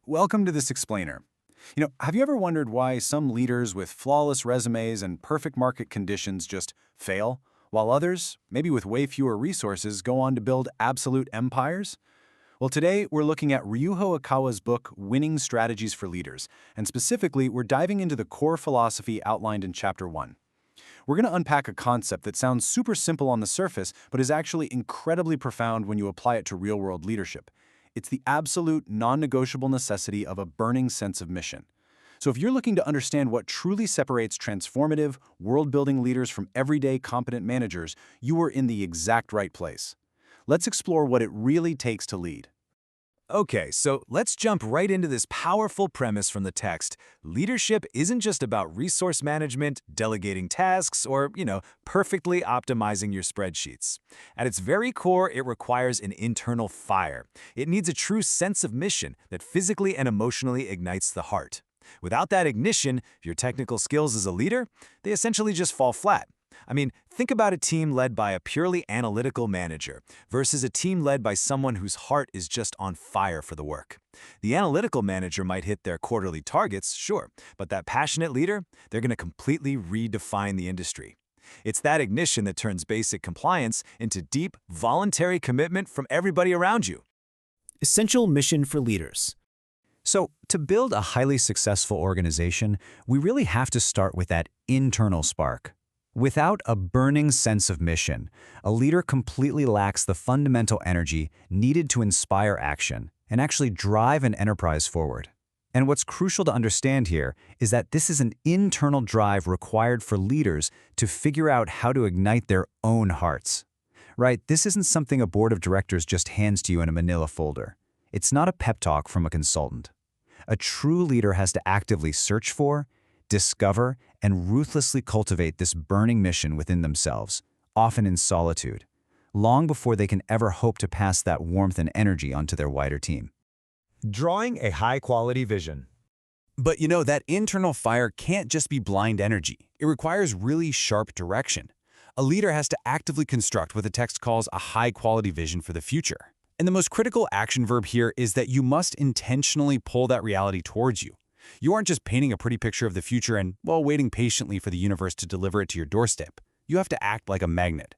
Welcome to this explainer. Have you ever wondered why some leaders with flawless resumes and perfect market conditions just fail, while others, maybe with way fewer resources, go on to build absolute empires? Well, today we're looking at Ryuho Okawa's book, Winning Strategies for Leaders, and specifically, we're diving into the core philosophy outlined in Chapter 1. We're going to unpack a concept that sounds super simple on the surface, but is actually incredibly profound when you apply it to real-world leadership. It's the absolute, non-negotiable necessity of a burning sense of mission. So if you're looking to understand what truly separates transformative, world-building leaders from everyday, competent managers, you are in the exact right place. Let's explore what it really takes to lead. Okay, so let's jump right into this powerful premise from the text. Leadership isn't just about resource management, delegating tasks, or, perfectly optimizing your spreadsheets. At its very core, it requires an internal fire. It needs a true sense of mission that physically and emotionally ignites the heart. Without that ignition, your technical skills as a leader, they essentially just fall flat. Think about a team led by a purely analytical manager versus a team led by someone whose heart is just on fire for the work. The analytical manager might hit their quarterly targets, sure, but that passionate leader, they're going to completely redefine the industry. It's that ignition that turns basic compliance into deep, voluntary commitment from everybody around you. Essential mission for leaders. So, to build a highly successful organization, we really have to start with that internal spark. Without a burning sense of mission, a leader completely lacks the fundamental energy needed to inspire action and actually drive an enterprise forward. And what's crucial to understand here is that this is an internal drive required for leaders to figure out how to ignite their own hearts. Right? This isn't something a board of directors just hands to you in a manila folder. It's not a pep talk from a consultant. A true leader has to actively search for, discover, and ruthlessly cultivate this burning mission within themselves, often in solitude, long before they can ever hope to pass that warmth and energy onto their wider team. Drawing a high-quality vision. But that internal fire can't just be blind energy. It requires really sharp direction. A leader has to actively construct what the text calls a high-quality vision for the future. And the most critical action verb here is that you must intentionally pull that reality towards you. You aren't just painting a pretty picture of the future and, waiting patiently for the universe to deliver it to your doorstep. You have to act like a magnet.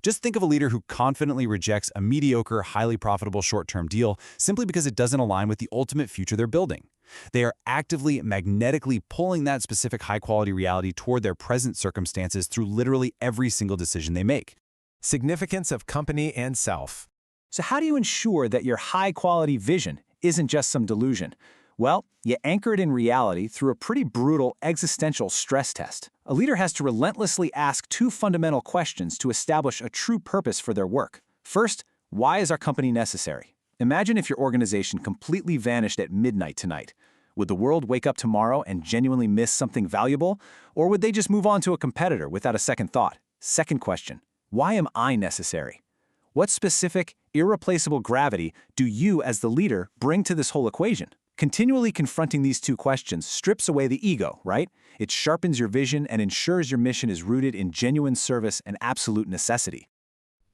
Just think of a leader who confidently rejects a mediocre, highly profitable short-term deal simply because it doesn't align with the ultimate future they're building. They are actively, magnetically pulling that specific high-quality reality toward their present circumstances through literally every single decision they make. Significance of company and self. So how do you ensure that your high-quality vision isn't just some delusion? Well, you anchor it in reality through a pretty brutal existential stress test. A leader has to relentlessly ask two fundamental questions to establish a true purpose for their work. First, why is our company necessary? Imagine if your organization completely vanished at midnight tonight. Would the world wake up tomorrow and genuinely miss something valuable? Or would they just move on to a competitor without a second thought? Second question, why am I necessary? What specific, irreplaceable gravity do you as the leader bring to this whole equation? Continually confronting these two questions strips away the ego, right? It sharpens your vision and ensures your mission is rooted in genuine service and absolute necessity.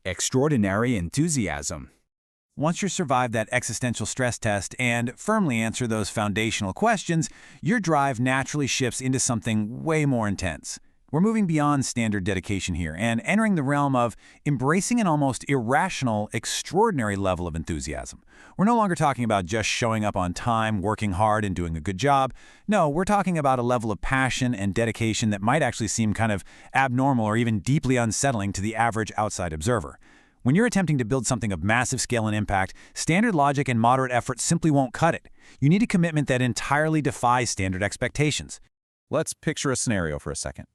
Extraordinary enthusiasm. Once you survive that existential stress test and firmly answer those foundational questions, your drive naturally shifts into something way more intense. We're moving beyond standard dedication here and entering the realm of embracing an almost irrational, extraordinary level of enthusiasm. We're no longer talking about just showing up on time, working hard, and doing a good job. No, we're talking about a level of passion and dedication that might actually seem kind of abnormal or even deeply unsettling to the average outside observer. When you're attempting to build something of massive scale and impact, standard logic and moderate effort simply won't cut it. You need a commitment that entirely defies standard expectations. Let's picture a scenario for a second.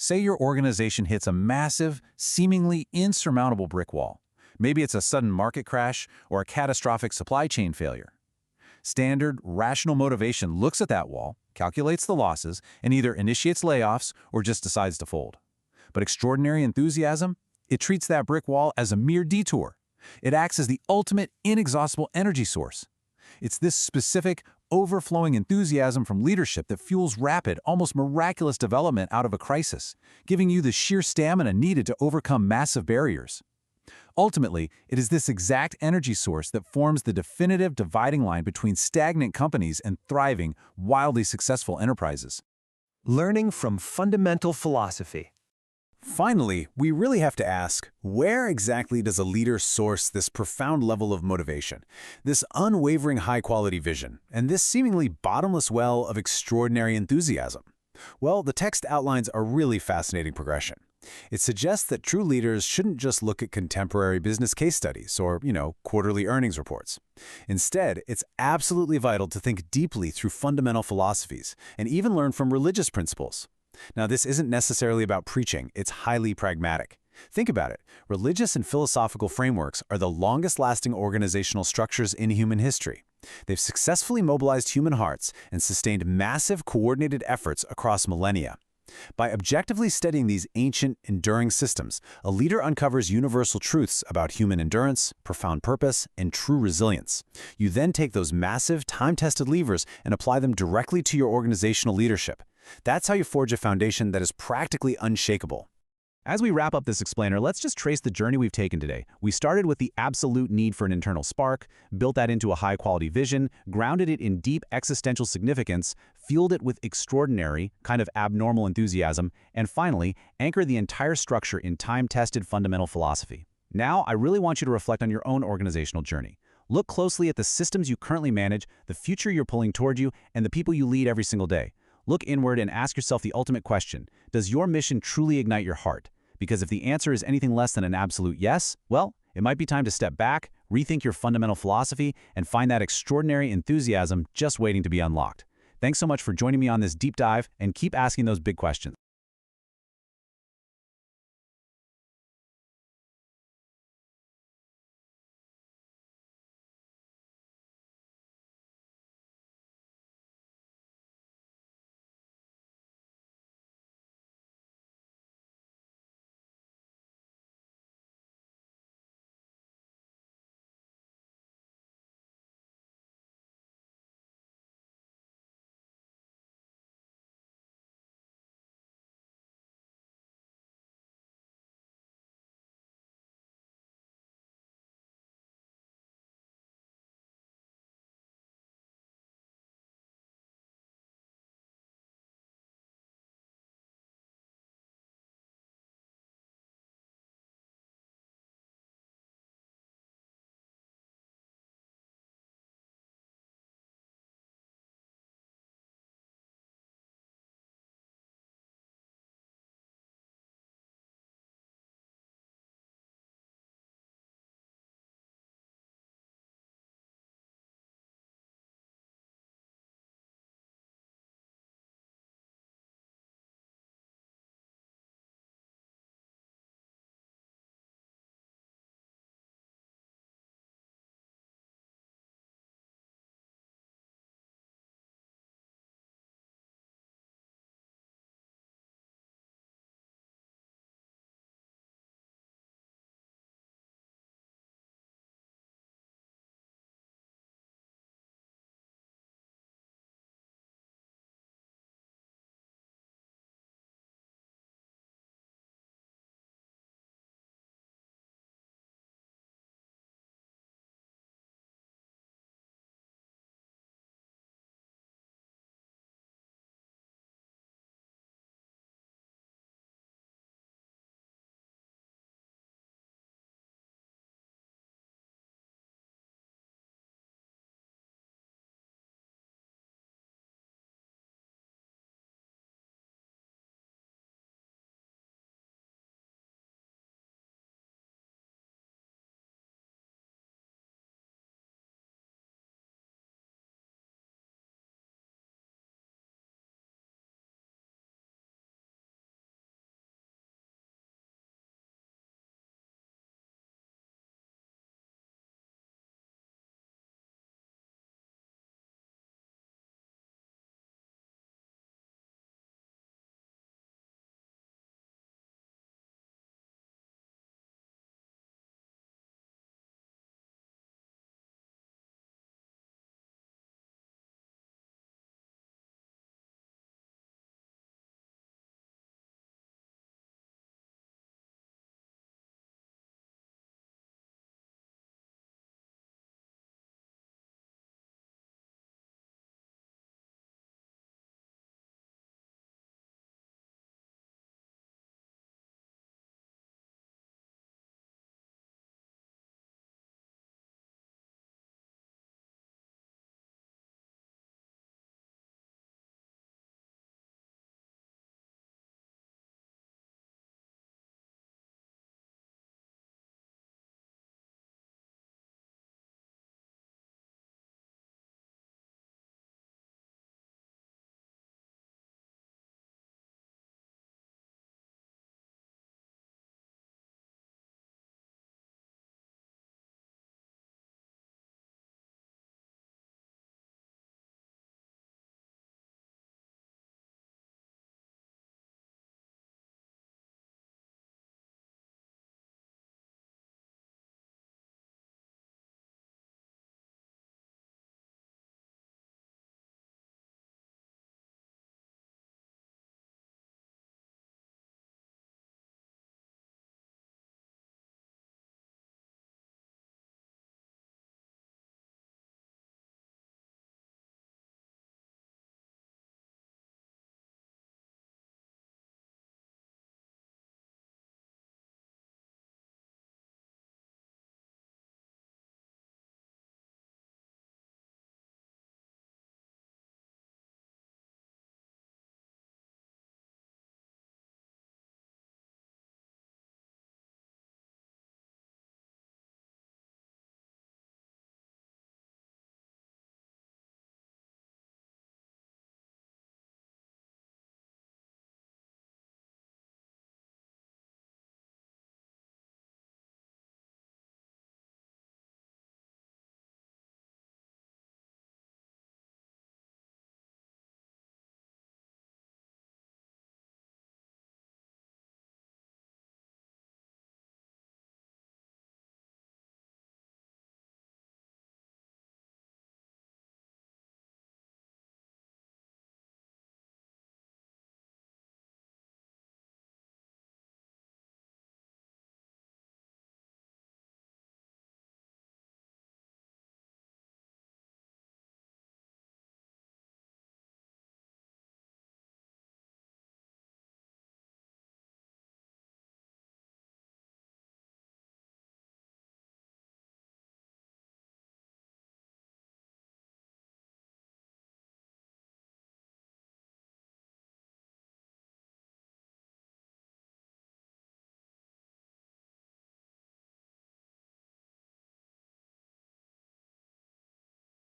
Say your organization hits a massive, seemingly insurmountable brick wall. Maybe it's a sudden market crash or a catastrophic supply chain failure. Standard, rational motivation looks at that wall, calculates the losses, and either initiates layoffs or just decides to fold. But extraordinary enthusiasm? It treats that brick wall as a mere detour. It acts as the ultimate, inexhaustible energy source. It's this specific, overflowing enthusiasm from leadership that fuels rapid, almost miraculous development out of a crisis, giving you the sheer stamina needed to overcome massive barriers. Ultimately, it is this exact energy source that forms the definitive dividing line between stagnant companies and thriving, wildly successful enterprises. Learning from fundamental philosophy. Finally, we really have to ask, where exactly does a leader source this profound level of motivation, this unwavering high-quality vision, and this seemingly bottomless well of extraordinary enthusiasm? Well, the text outlines a really fascinating progression. It suggests that true leaders shouldn't just look at contemporary business case studies or, quarterly earnings reports. Instead, it's absolutely vital to think deeply through fundamental philosophies and even learn from religious principles. Now, this isn't necessarily about preaching, it's highly pragmatic. Think about it. Religious and philosophical frameworks are the longest-lasting organizational structures in human history. They've successfully mobilized human hearts and sustained massive coordinated efforts across millennia. By objectively studying these ancient, enduring systems, a leader uncovers universal truths about human endurance, profound purpose, and true resilience. You then take those massive, time-tested levers and apply them directly to your organizational leadership. That's how you forge a foundation that is practically unshakable. As we wrap up this explainer, let's just trace the journey we've taken today. We started with the absolute need for an internal spark, built that into a high-quality vision, grounded it in deep existential significance, fueled it with extraordinary, kind of abnormal enthusiasm, and finally, anchored the entire structure in time-tested fundamental philosophy. Now, I really want you to reflect on your own organizational journey. Look closely at the systems you currently manage, the future you're pulling toward you, and the people you lead every single day. Look inward and ask yourself the ultimate question: does your mission truly ignite your heart? Because if the answer is anything less than an absolute yes, well, it might be time to step back, rethink your fundamental philosophy, and find that extraordinary enthusiasm just waiting to be unlocked. Thanks so much for joining me on this deep dive, and keep asking those big questions.